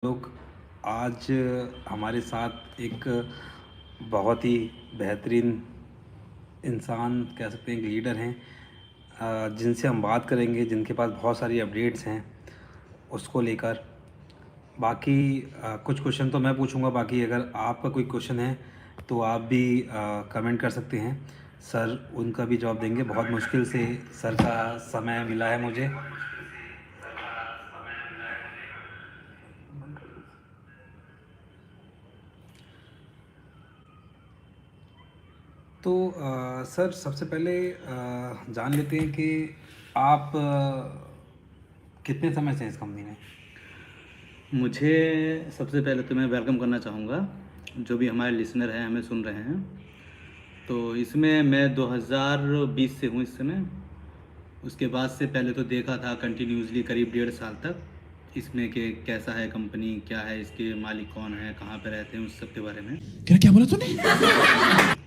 लोग आज हमारे साथ एक बहुत ही बेहतरीन इंसान कह सकते हैं, एक लीडर हैं, जिनसे हम बात करेंगे, जिनके पास बहुत सारी अपडेट्स हैं उसको लेकर। बाकी कुछ क्वेश्चन तो मैं पूछूंगा, बाकी अगर आपका कोई क्वेश्चन है तो आप भी कमेंट कर सकते हैं। सर उनका भी जवाब देंगे। बहुत मुश्किल से सर का समय मिला है मुझे। तो सर सबसे पहले जान लेते हैं कि आप कितने समय से हैं इस कंपनी में। मुझे सबसे पहले तो मैं वेलकम करना चाहूँगा जो भी हमारे लिसनर हैं हमें सुन रहे हैं। तो इसमें मैं 2020 से हूँ इस समय। उसके बाद से पहले तो देखा था कंटिन्यूसली करीब 1.5 साल तक इसमें कि कैसा है कंपनी, क्या है, इसके मालिक कौन है, कहाँ पे रहते हैं, उस सब के बारे में। क्या बोला तूने?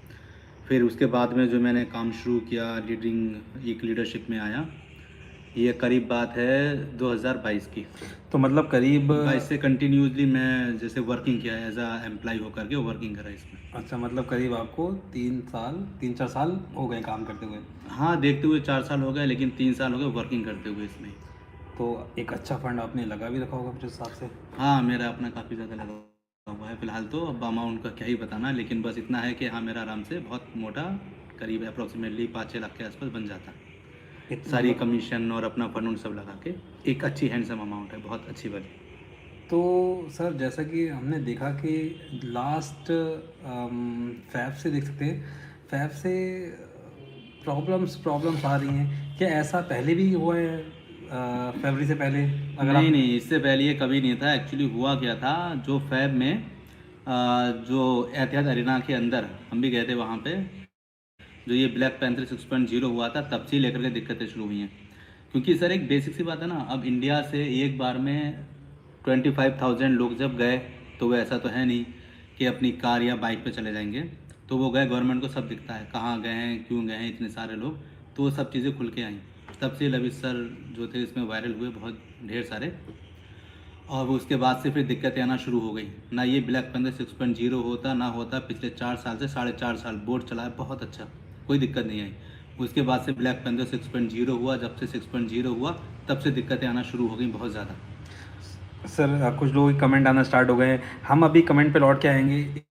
फिर उसके बाद में जो मैंने काम शुरू किया, लीडिंग एक लीडरशिप में आया, ये करीब बात है 2022 की। तो मतलब करीब 22 से कंटिन्यूसली मैं जैसे वर्किंग किया है, एज अ एम्प्लॉय होकर के वर्किंग करा इसमें। अच्छा, मतलब करीब आपको 3 4 साल हो गए काम करते हुए। हाँ, देखते हुए 4 साल हो गए, लेकिन 3 साल हो गए वर्किंग करते हुए इसमें। तो एक अच्छा फंड आपने लगा भी रखा होगा मेरे हिसाब से। हाँ, मेरा अपना काफ़ी ज़्यादा लगा हुआ है फिलहाल तो। अब अमाउंट का क्या ही बताना, लेकिन बस इतना है कि हाँ, मेरा आराम से बहुत मोटा करीब अप्रोक्सीमेटली 5-6 लाख के आसपास बन जाता है। सारी मतलब कमीशन और अपना फंड उन सब लगा के एक अच्छी हैंडसम अमाउंट है, बहुत अच्छी वाली। तो सर जैसा कि हमने देखा कि लास्ट फैब से देख सकते हैं, फैब से प्रॉब्लम्स आ रही हैं। क्या ऐसा पहले भी हुआ है फरवरी से पहले? अगर नहीं आप नहीं, इससे पहले ये कभी नहीं था। एक्चुअली हुआ क्या था, जो फैब में जो एतिहाद अरीना के अंदर हम भी गए थे वहाँ पे, जो ये ब्लैक पैंथर 6.0 हुआ था, तब से ही लेकर के दिक्कतें शुरू हुई हैं। क्योंकि सर एक बेसिक सी बात है ना, अब इंडिया से एक बार में 25,000 लोग जब गए, तो वो ऐसा तो है नहीं कि अपनी कार या बाइक पे चले जाएंगे। तो वो गए, गवर्नमेंट को सब दिखता है कहाँ गए हैं, क्यों गए हैं इतने सारे लोग। तो वो सब चीज़ें खुल के आई। तब से लविश सर जो थे इसमें वायरल हुए बहुत ढेर सारे। और वो उसके बाद से फिर दिक्कतें आना शुरू हो गई। ना ये ब्लैक पैंथर 6.0 होता ना होता, पिछले 4 साल से 4.5 साल बोर्ड चला है बहुत अच्छा, कोई दिक्कत नहीं आई। उसके बाद से ब्लैक पैंथर 6.0 हुआ, जब से 6.0 हुआ तब से दिक्कतें आना शुरू हो गई बहुत ज़्यादा। सर कुछ लोग कमेंट आना स्टार्ट हो गए हैं, हम अभी कमेंट पे लौट के आएंगे,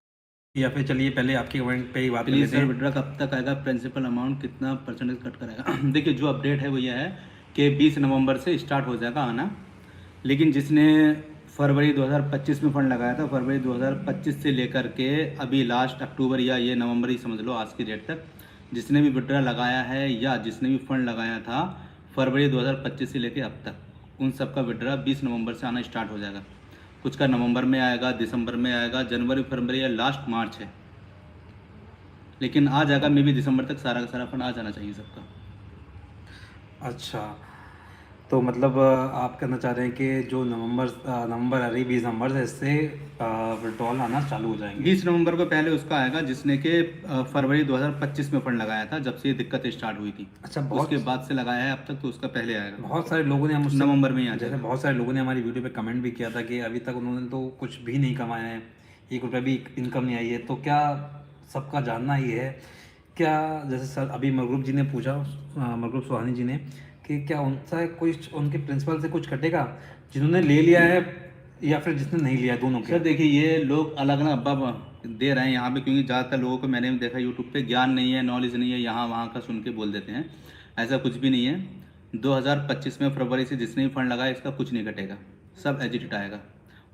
या फिर चलिए पहले आपके कमेंट पे ही बात कर प्लीज़ लेते सर, हैं। विड्रा कब तक आएगा, प्रिंसिपल अमाउंट कितना परसेंटेज कट कराएगा? देखिए, जो अपडेट है वो यह है कि 20 नवंबर से स्टार्ट हो जाएगा आना। लेकिन जिसने फरवरी 2025 में फ़ंड लगाया था, फरवरी 2025 से लेकर के अभी लास्ट अक्टूबर या ये नवंबर ही समझ लो आज की डेट तक, जिसने भी विड्रा लगाया है या जिसने भी फ़ंड लगाया था फरवरी 2025 से लेकर अब तक, उन सब का विड्रा 20 नवंबर से आना स्टार्ट हो जाएगा। कुछ का नवंबर में आएगा, दिसंबर में आएगा, जनवरी फरवरी या लास्ट मार्च है, लेकिन आ जाएगा। मे बी दिसंबर तक सारा का सारा फंड आ जाना चाहिए सबका। अच्छा, तो मतलब आप कहना चाह रहे हैं कि जो नवंबर आ रही 20 नवंबर से इससे विड्रॉल आना चालू हो जाएंगे। 20 नवंबर को पहले उसका आएगा जिसने कि फरवरी 2025 में फंड लगाया था, जब से ये दिक्कत स्टार्ट हुई थी। अच्छा, उसके बाद से लगाया है अब तक, तो उसका पहले आएगा, बहुत सारे लोगों ने मुझसे नवंबर में ही आ जैसे जाएगा। बहुत सारे लोगों ने हमारी वीडियो पे कमेंट भी किया था कि अभी तक उन्होंने तो कुछ भी नहीं कमाया है, 1 रुपया भी इनकम नहीं आई है। तो क्या सबका जानना ही है, क्या जैसे सर अभी मरगरूप जी ने पूछा, मरगरूप सुहानी जी ने, कि क्या उनसे कुछ उनके प्रिंसिपल से कुछ कटेगा जिन्होंने ले लिया है या फिर जिसने नहीं लिया, दोनों के? सर देखिए, ये लोग अलग ना अब्बा दे रहे हैं यहाँ पे, क्योंकि ज़्यादातर लोगों को मैंने देखा यूट्यूब पे ज्ञान नहीं है, नॉलेज नहीं है, यहाँ वहाँ का सुन के बोल देते हैं। ऐसा कुछ भी नहीं है। 2025 में फरवरी से जिसने भी फंड लगाया इसका कुछ नहीं कटेगा, सब एजिट आएगा।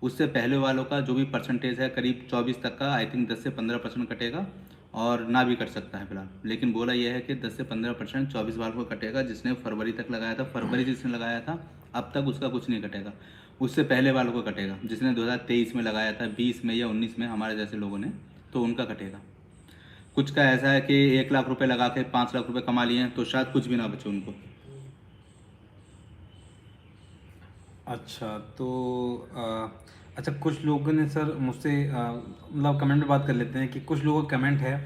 उससे पहले वालों का जो भी परसेंटेज है करीब 24 तक का, आई थिंक 10 से 15% कटेगा, और ना भी कट सकता है फिलहाल। लेकिन बोला यह है कि 10 से 15% 24 बार को कटेगा, जिसने फरवरी तक लगाया था, फरवरी जिसने लगाया था अब तक उसका कुछ नहीं कटेगा। उससे पहले वालों को कटेगा, जिसने 2023 में लगाया था, 20 में या 19 में, हमारे जैसे लोगों ने, तो उनका कटेगा। कुछ का ऐसा है कि 1 लाख रुपए लगा के 5 लाख रुपए कमा लिए हैं, तो शायद कुछ भी ना बचे उनको। अच्छा, तो अच्छा, कुछ लोगों ने सर मुझसे मतलब कमेंट में बात कर लेते हैं कि कुछ लोगों का कमेंट है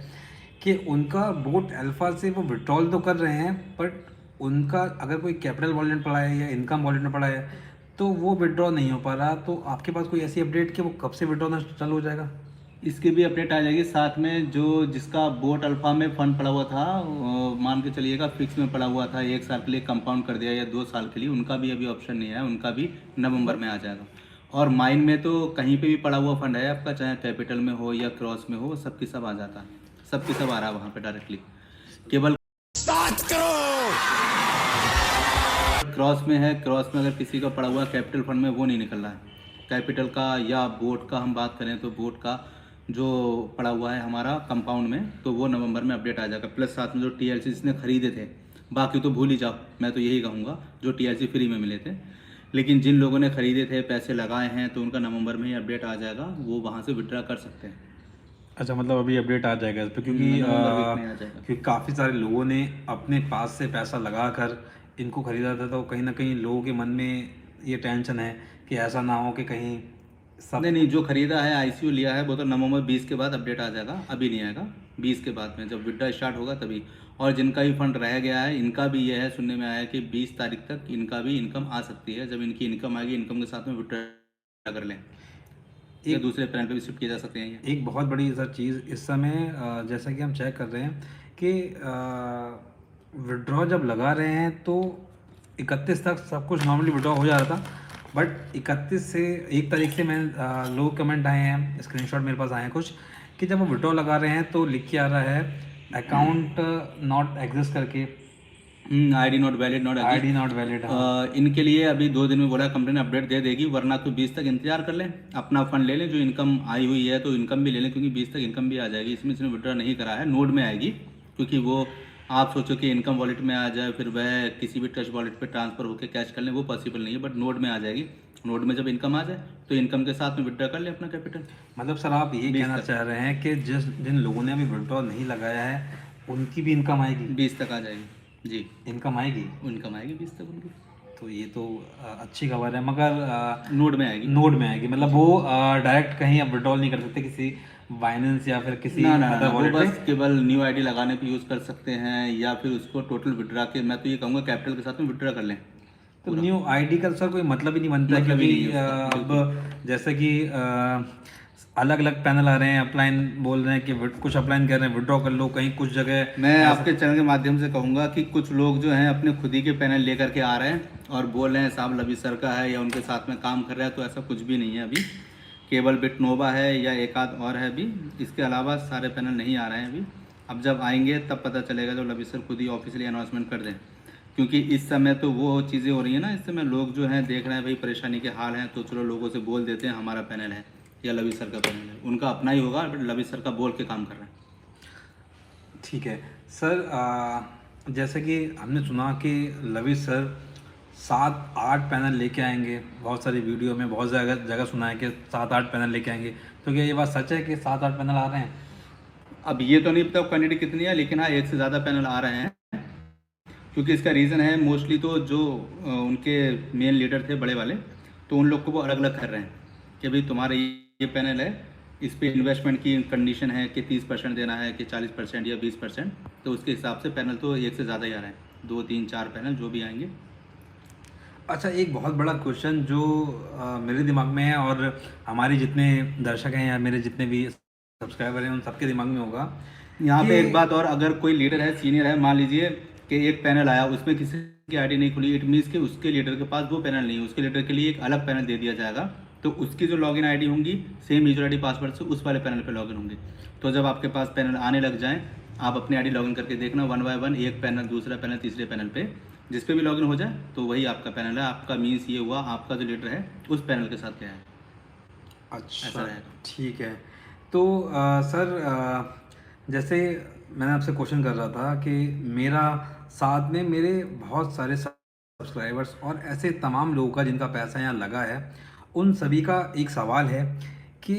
कि उनका बोट अल्फा से वो विड्रॉल तो कर रहे हैं, बट उनका अगर कोई कैपिटल वॉलेट पड़ा है या इनकम वॉलेट में पड़ा है तो वो विड्रॉ नहीं हो पा रहा, तो आपके पास कोई ऐसी अपडेट कि वो कब से विड्रॉ चालू हो जाएगा? इसकी भी अपडेट आ जाएगी साथ में। जो जिसका बोट अल्फा में फंड पड़ा हुआ था, मान के चलिएगा फिक्स में पड़ा हुआ था, 1 साल के लिए कंपाउंड कर दिया या 2 साल के लिए, उनका भी अभी ऑप्शन नहीं है, उनका भी नवंबर में आ जाएगा। और माइन में तो कहीं पे भी पड़ा हुआ फंड है आपका, चाहे कैपिटल में हो या क्रॉस में हो, सबकी सब आ जाता है, सबकी सब आ रहा है वहाँ पे डायरेक्टली। केवल क्रॉस में है, क्रॉस में अगर किसी का पड़ा हुआ कैपिटल फंड में वो नहीं निकल रहा है। कैपिटल का या बोट का हम बात करें तो बोट का जो पड़ा हुआ है हमारा कंपाउंड में, तो वो नवंबर में अपडेट आ जाएगा। प्लस साथ में जो टीएलसी जिसने खरीदे थे, बाकी तो भूल ही जाओ, मैं तो यही कहूँगा जो टीएलसी फ्री में मिले थे। लेकिन जिन लोगों ने खरीदे थे, पैसे लगाए हैं, तो उनका नवंबर में ही अपडेट आ जाएगा, वो वहाँ से विड्रा कर सकते हैं। अच्छा, मतलब अभी अपडेट आ जाएगा इस पे, क्योंकि नवंबर वीक में आ जाएगा। क्योंकि काफ़ी सारे लोगों ने अपने पास से पैसा लगा कर इनको ख़रीदा था, तो कहीं ना कहीं लोगों के मन में ये टेंशन है कि ऐसा ना हो कि कहीं सब। नहीं नहीं, जो खरीदा है आईसीयू लिया है वो तो नवंबर 20 के बाद अपडेट आ जाएगा, अभी नहीं आएगा। 20 के बाद में जब विड्रा स्टार्ट होगा तभी। और जिनका भी फंड रह गया है, इनका भी ये है सुनने में आया है कि 20 तारीख तक इनका भी इनकम आ सकती है। जब इनकी इनकम आएगी, इनकम के साथ में विड्रा कर लें या एक दूसरे प्लान पे भी शिफ्ट किए जा सकते हैं ये। एक बहुत बड़ी सर चीज़ इस समय, जैसा कि हम चेक कर रहे हैं कि विड्रॉ जब लगा रहे हैं तो 31 तक सब कुछ नॉर्मली विड्रॉ हो जा रहा था, बट 31 से 1 तारीख से मैं लोग कमेंट आए हैं, स्क्रीनशॉट मेरे पास आए हैं कुछ, कि जब वो विड्रॉ लगा रहे हैं तो लिख के आ रहा है अकाउंट नॉट एग्जिस्ट करके, ID not valid, not ID not valid. इनके लिए अभी 2 दिन में बोला कंपनी अपडेट दे देगी, वरना तो 20 तक इंतजार कर लें, अपना फंड ले लें। जो इनकम आई हुई है तो इनकम भी ले लें, क्योंकि 20 तक इनकम भी आ जाएगी। इसमें इसने विड्रॉ नहीं करा है, नोड में आएगी। क्योंकि वो आप सोचो कि इनकम वॉलेट में आ जाए, फिर वह किसी भी ट्रस्ट वॉलेट पे ट्रांसफर होकर कैश कर लें, वो पॉसिबल नहीं है। बट नोड में आ जाएगी। नोड में जब इनकम आ जाए तो इनकम के साथ में विड्रॉ कर लें अपना कैपिटल। मतलब सर आप ये कहना चाह रहे हैं कि जिन लोगों ने अभी विड्रॉ नहीं लगाया है उनकी भी इनकम आएगी? 20 तक आ जाएगी जी, इनकम आएगी? इनकम आएगी 20 तक उनकी। तो ये तो अच्छी खबर है, मगर नोड में आएगी। नोड में आएगी, मतलब वो डायरेक्ट कहीं अब विड्रॉल नहीं कर सकते किसी बाइनेंस या फिर किसी ना ना अदर ना, वो वॉलेट बस पे? केवल न्यू आईडी लगाने पे यूज़ कर सकते हैं, या फिर उसको टोटल विड्रा के, मैं तो ये कहूँगा कैपिटल के साथ में विड्रा कर लें। तो न्यू आईडी का सर कोई मतलब ही नहीं बनता है, मतलब ही क्योंकि नहीं है उसका, अब जैसे कि अलग अलग पैनल आ रहे हैं, अपलाइन बोल रहे हैं कि कुछ अपलाइन कर रहे हैं विड्रॉ कर लो, कहीं कुछ जगह मैं आपके चैनल के माध्यम से कहूँगा कि कुछ लोग जो हैं अपने खुद ही के पैनल लेकर के आ रहे हैं और बोल रहे हैं साहब लवी सर का है या उनके साथ में काम कर रहा है, तो ऐसा कुछ भी नहीं है अभी। केवल बिटनोवा है या एक आध और है अभी, इसके अलावा सारे पैनल नहीं आ रहे हैं अभी। अब जब आएंगे तब पता चलेगा, जब लवी सर खुद ही ऑफिशियली अनाउंसमेंट कर दें। क्योंकि इस समय तो वो चीज़ें हो रही हैं ना, इस समय लोग जो हैं देख रहे हैं भाई परेशानी के हाल हैं, तो चलो लोगों से बोल देते हैं हमारा पैनल है या लवी सर का पैनल है। उनका अपना ही होगा, बट लवी सर का बोल के काम कर रहे हैं। ठीक है सर। जैसे कि हमने सुना कि लवी सर 7-8 पैनल लेके आएंगे, बहुत सारी वीडियो में बहुत जगह जगह सुना है कि 7-8 पैनल लेके आएंगे, तो क्या ये बात सच है कि 7-8 पैनल आ रहे हैं? अब ये तो नहीं पता क्वान्टिटी कितनी है, लेकिन हाँ 1 से ज़्यादा पैनल आ रहे हैं। क्योंकि इसका रीज़न है मोस्टली तो जो उनके मेन लीडर थे बड़े वाले, तो उन लोग को वो अलग अलग कर रहे हैं कि भाई तुम्हारा ये पैनल है, इस पे इन्वेस्टमेंट की कंडीशन है कि 30% देना है कि 40% या 20%, तो उसके हिसाब से पैनल तो 1 से ज़्यादा ही आ रहे हैं, 2 3 4 पैनल जो भी आएंगे। अच्छा, एक बहुत बड़ा क्वेश्चन जो मेरे दिमाग में है और हमारे जितने दर्शक हैं या मेरे जितने भी सब्सक्राइबर हैं उन सबके दिमाग में होगा यहाँ पे कि एक बात और, अगर कोई लीडर है, सीनियर है, मान लीजिए कि एक पैनल आया, उसमें किसी की आईडी नहीं खुली, इट मीन्स कि उसके लीडर के पास वो पैनल नहीं है, उसके लीडर के लिए एक अलग पैनल दे दिया जाएगा। तो उसकी जो लॉगिन आईडी होंगी सेम यूजर आईडी पासवर्ड से उस वाले पैनल पे लॉगिन होंगे। तो जब आपके पास पैनल आने लग जाएं, आप अपनी आईडी लॉगिन करके देखना 1 बाय 1, एक पैनल, दूसरा पैनल, तीसरे पैनल पे, जिस पे भी लॉगिन हो जाए तो वही आपका पैनल है। आपका मीन्स ये हुआ आपका जो लीडर है उस पैनल के साथ क्या है। अच्छा, ऐसा रहेगा। ठीक है। तो सर, जैसे मैंने आपसे क्वेश्चन कर रहा था कि मेरा साथ में मेरे बहुत सारे सब्सक्राइबर्स और ऐसे तमाम लोगों का जिनका पैसा यहाँ लगा है, उन सभी का एक सवाल है कि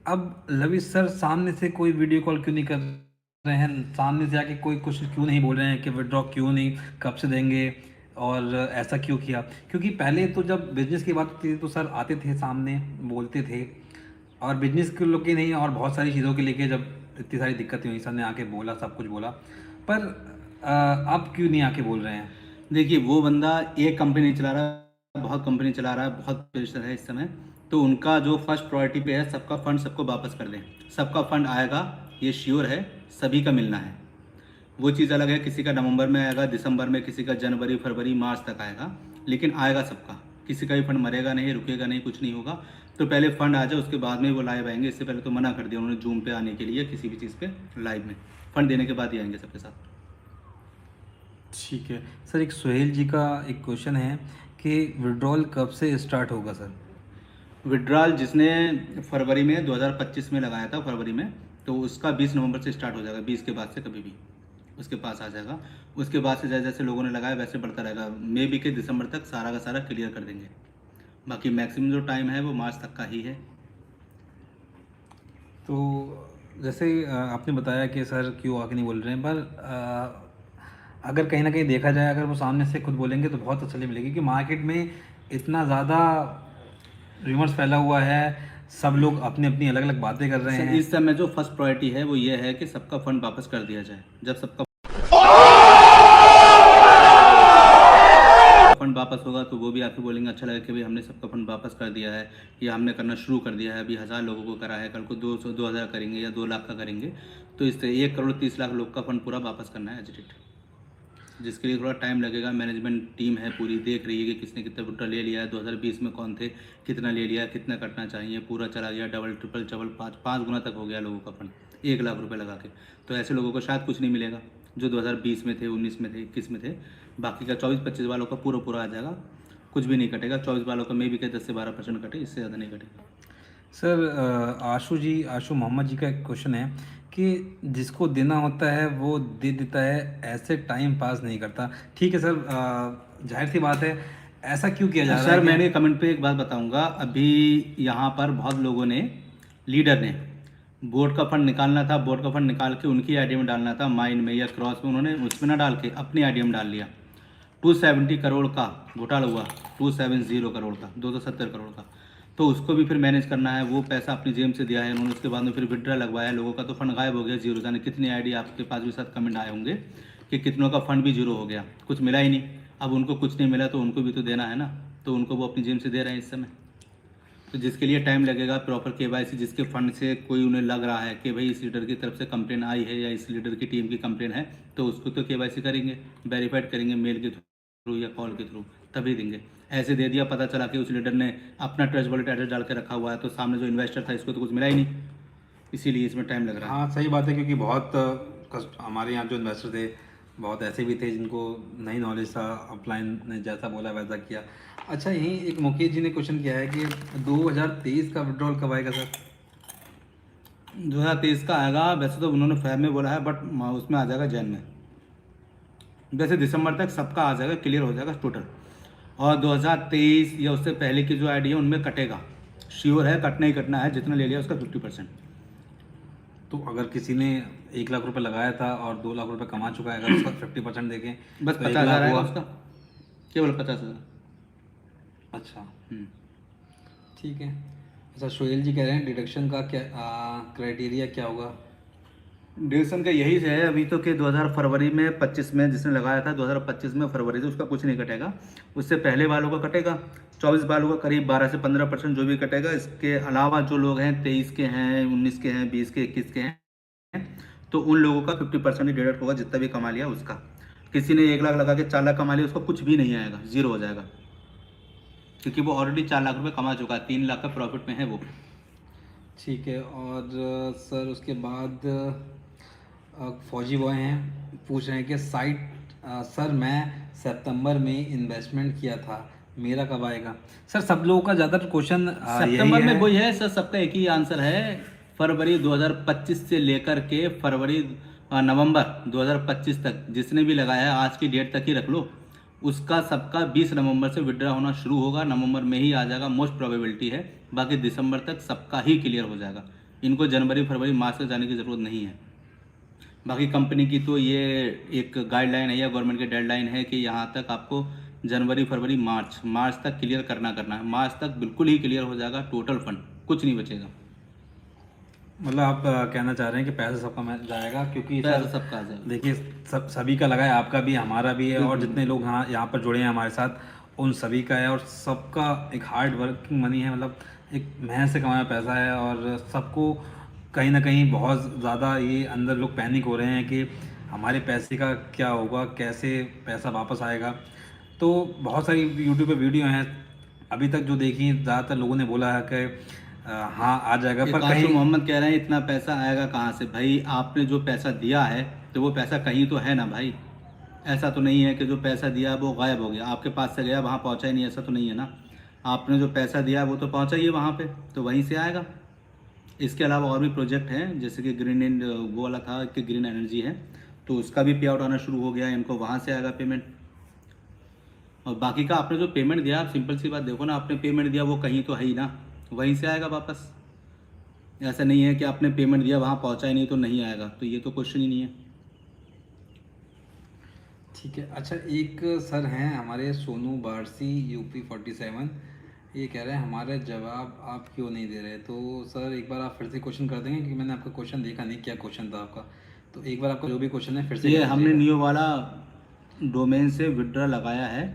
अब लवी सर सामने से कोई वीडियो कॉल क्यों नहीं कर रहे हैं, सामने से आके कोई कुछ क्यों नहीं बोल रहे हैं कि विड्रॉ क्यों नहीं, कब से देंगे और ऐसा क्यों किया? क्योंकि पहले तो जब बिजनेस की बात होती थी तो सर आते थे सामने, बोलते थे, और बिजनेस के लोग की नहीं और बहुत सारी चीज़ों के लेके जब इतनी सारी दिक्कतें हुई सर ने आके बोला, सब कुछ बोला, पर अब क्यों नहीं आके बोल रहे हैं? देखिए वो बंदा एक कंपनी नहीं चला रहा, बहुत कंपनी चला रहा है, बहुत प्रेशर है इस समय, तो उनका जो फर्स्ट प्रायोरिटी पे है सबका फंड सबको वापस कर दें। सबका फंड आएगा, ये श्योर है, सभी का मिलना है। वो चीज़ अलग है, किसी का नवंबर में आएगा, दिसंबर में, किसी का जनवरी, फरवरी, मार्च तक आएगा, लेकिन आएगा सबका। किसी का भी फंड मरेगा नहीं, रुकेगा नहीं, कुछ नहीं होगा। तो पहले फंड आ जाए, उसके बाद में वो लाइव आएंगे। इससे पहले तो मना कर दिया उन्होंने जूम पे आने के लिए, किसी भी चीज़ पे लाइव में। फंड देने के बाद ही आएंगे सबके साथ। ठीक है सर, एक सोहेल जी का एक क्वेश्चन है कि विड्रॉल कब से स्टार्ट होगा सर? विड्रॉल जिसने फरवरी में 2025 में लगाया था फरवरी में, तो उसका 20 नवंबर से स्टार्ट हो जाएगा। 20 के बाद से कभी भी उसके पास आ जाएगा। उसके बाद से जैसे जैसे लोगों ने लगाया वैसे बढ़ता रहेगा। मे बी के दिसंबर तक सारा का सारा क्लियर कर देंगे। बाकी मैक्सिमम जो टाइम है वो मार्च तक का ही है। तो जैसे आपने बताया कि सर क्यों आके नहीं बोल रहे हैं, पर अगर कहीं ना कहीं देखा जाए, अगर वो सामने से खुद बोलेंगे तो बहुत तसल्ली मिलेगी कि मार्केट में इतना ज़्यादा रिमर्स फैला हुआ है, सब लोग अपनी अपनी अलग अलग बातें कर रहे हैं। इस समय जो फर्स्ट प्रायोरिटी है वो ये है कि सबका फंड वापस कर दिया जाए। जब सबका फंड वापस होगा तो वो भी आके बोलेंगे, अच्छा लगा कि भाई हमने सबका फंड वापस कर दिया है, या हमने करना शुरू कर दिया है। अभी 1000 लोगों को करा है, कल को 200 2000 करेंगे या 2 लाख का करेंगे। तो इस तरह 1,30,00,000 लोग का फंड पूरा वापस करना है एजिटेट, जिसके लिए थोड़ा टाइम लगेगा। मैनेजमेंट टीम है पूरी, देख रही है कि किसने कितना विड्रॉ ले लिया है, 2020 में कौन थे, कितना ले लिया, कितना कटना चाहिए, पूरा चला गया, डबल ट्रिपल चबल 5 गुना तक हो गया लोगों का फंड 1 लाख रुपए लगा के। तो ऐसे लोगों को शायद कुछ नहीं मिलेगा जो 2020 में थे, 19 में थे, 21 में थे। बाकी का 24-25 वालों का पूरा पूरा आ जाएगा, कुछ भी नहीं कटेगा। 24 वालों का मे भी के 10 से 12% कटे, इससे ज़्यादा नहीं कटेगा। सर आशू मोहम्मद जी का एक क्वेश्चन है कि जिसको देना होता है वो दे देता है, ऐसे टाइम पास नहीं करता। ठीक है सर, जाहिर सी बात है, ऐसा क्यों किया जा रहा है? सर मैंने कमेंट पे एक बात बताऊंगा। अभी यहाँ पर बहुत लोगों ने, लीडर ने, बोर्ड का फंड निकालना था, बोर्ड का फंड निकाल के उनकी आईडी में डालना था, माइन में या क्रॉस में, उन्होंने उसमें ना डाल के अपनी आईडी में डाल लिया। 270 करोड़ का घोटाला हुआ, 270 करोड़ का, 270 करोड़ का। तो उसको भी फिर मैनेज करना है, वो पैसा अपनी जेब से दिया है उन्होंने। उसके बाद में फिर विड्रा लगवाया लोगों का, तो फंड गायब हो गया, जीरो। जाने कितनी आईडी आपके पास भी साथ कमेंट आए होंगे कि कितनों का फंड भी जीरो हो गया, कुछ मिला ही नहीं। अब उनको कुछ नहीं मिला तो उनको भी तो देना है ना, तो उनको वो अपनी जेब से दे रहे हैं इस समय। तो जिसके लिए टाइम लगेगा, प्रॉपर केवाईसी, जिसके फंड से कोई उन्हें लग रहा है कि भाई इस लीडर की तरफ से कंप्लेन आई है या इस लीडर की टीम की कंप्लेन है, तो उसको तो केवाईसी करेंगे, वेरीफाइड करेंगे मेल के थ्रू या कॉल के थ्रू, तभी देंगे। ऐसे दे दिया, पता चला कि उस लीडर ने अपना ट्रस्ट वॉलेट एड्रेस डाल के रखा हुआ है, तो सामने जो इन्वेस्टर था इसको तो कुछ मिला ही नहीं, इसीलिए इसमें टाइम लग रहा है। हाँ सही बात है, क्योंकि बहुत हमारे यहाँ जो इन्वेस्टर थे बहुत ऐसे भी थे जिनको नहीं नॉलेज था, अपलाइन ने जैसा बोला वैसा किया। अच्छा, यहीं एक मुकेश जी ने क्वेश्चन किया है कि 2023 का विड्रॉल कब आएगा सर? 2023 का आएगा, वैसे तो उन्होंने फैब में बोला है, बट उसमें आ जाएगा जैन में। वैसे दिसंबर तक सबका आ जाएगा, क्लियर हो जाएगा टोटल। और 2023 या उससे पहले की जो आईडी है उनमें कटेगा, श्योर है, कटना ही कटना है। जितना ले लिया उसका 50%। तो अगर किसी ने 1 लाख रुपए लगाया था और 2 लाख रुपए कमा चुका है, अगर उसका 50% देखें बस तो 50,000 आएगा हुआ। उसका, केवल 50,000। अच्छा ठीक है। अच्छा, सोहेल जी कह रहे हैं डिडक्शन का क्या क्राइटेरिया क्या होगा? डिडक्शन का यही है अभी तो कि 2000 फरवरी में 25 में जिसने लगाया था, 2025 में फरवरी से उसका कुछ नहीं कटेगा। उससे पहले वालों का कटेगा, 24 वालों का करीब 12 से 15% जो भी कटेगा। इसके अलावा जो लोग हैं 23 के हैं, 19 के हैं, 20 के, 21 के हैं, तो उन लोगों का 50% ही डिडक्ट होगा, जितना भी कमा लिया उसका। किसी ने 1 लाख लगा के 4 लाख कमा लिया, उसका कुछ भी नहीं आएगा, जीरो हो जाएगा, क्योंकि वो ऑलरेडी 4 लाख रुपए कमा चुका है, 3 लाख का प्रॉफिट में है वो। ठीक है। और सर उसके बाद फौजी बॉय हैं, पूछ रहे हैं कि सर मैं सितंबर में इन्वेस्टमेंट किया था, मेरा कब आएगा? सर सब लोगों का ज़्यादातर क्वेश्चन सितंबर में वही है सर, सबका एक ही आंसर है। फरवरी 2025 से लेकर के फरवरी नवंबर 2025 तक जिसने भी लगाया है, आज की डेट तक ही रख लो, उसका सबका 20 नवंबर से विड्रा होना शुरू होगा। नवंबर में ही आ जाएगा, मोस्ट प्रोबेबिलिटी है। बाकी दिसंबर तक सबका ही क्लियर हो जाएगा। इनको जनवरी, फरवरी, मार्च तक जाने की ज़रूरत नहीं है। बाकी कंपनी की तो ये एक गाइडलाइन है या गवर्नमेंट की डेडलाइन है कि यहाँ तक आपको जनवरी, फरवरी, मार्च तक क्लियर करना है। मार्च तक बिल्कुल ही क्लियर हो जाएगा टोटल फंड, कुछ नहीं बचेगा। मतलब आप कहना चाह रहे हैं कि पैसा सबका मिल जाएगा, क्योंकि पैसा सबका आ जाएगा। देखिए सभी का लगा है, आपका भी, हमारा भी है, और जितने लोग यहाँ पर जुड़े हैं हमारे साथ उन सभी का है और सबका एक हार्ड वर्किंग मनी है, मतलब एक मेहनत से कमाया पैसा है। और सबको कहीं ना कहीं बहुत ज़्यादा ये अंदर लोग पैनिक हो रहे हैं कि हमारे पैसे का क्या होगा, कैसे पैसा वापस आएगा। तो बहुत सारी यूट्यूब पे वीडियो हैं अभी तक जो देखी, ज़्यादातर लोगों ने बोला है कि हाँ आ जाएगा, ये पर काशु कहीं मोहम्मद कह रहे हैं इतना पैसा आएगा कहाँ से भाई? आपने जो पैसा दिया है तो वो पैसा कहीं तो है ना भाई। ऐसा तो नहीं है कि जो पैसा दिया वो गायब हो गया, आपके पास से गया वहाँ पहुँचा ही नहीं, ऐसा तो नहीं है ना। आपने जो पैसा दिया वो तो पहुँचा ही है वहाँ पे, तो वहीं से आएगा। इसके अलावा और भी प्रोजेक्ट हैं, जैसे कि ग्रीन एंड वो वाला था कि ग्रीन एनर्जी है, तो उसका भी पे आउट आना शुरू हो गया है, इनको वहाँ से आएगा पेमेंट। और बाकी का आपने जो पेमेंट दिया, आप सिंपल सी बात देखो ना, आपने पेमेंट दिया वो कहीं तो है ही ना, वहीं से आएगा वापस। ऐसा नहीं है कि आपने पेमेंट दिया वहाँ पहुँचा ही नहीं तो नहीं आएगा, तो ये तो क्वेश्चन ही नहीं है। ठीक है। अच्छा, एक सर हैं हमारे सोनू बारसी यूपी 47, ये कह रहे हैं हमारे जवाब आप क्यों नहीं दे रहे। तो सर एक बार आप फिर से क्वेश्चन कर देंगे, क्योंकि मैंने आपका क्वेश्चन देखा नहीं, क्या क्वेश्चन था आपका। तो एक बार आपका जो भी क्वेश्चन है फिर से ये कर हमने दीजिएगा। न्यू वाला डोमेन से विड्रॉ लगाया है,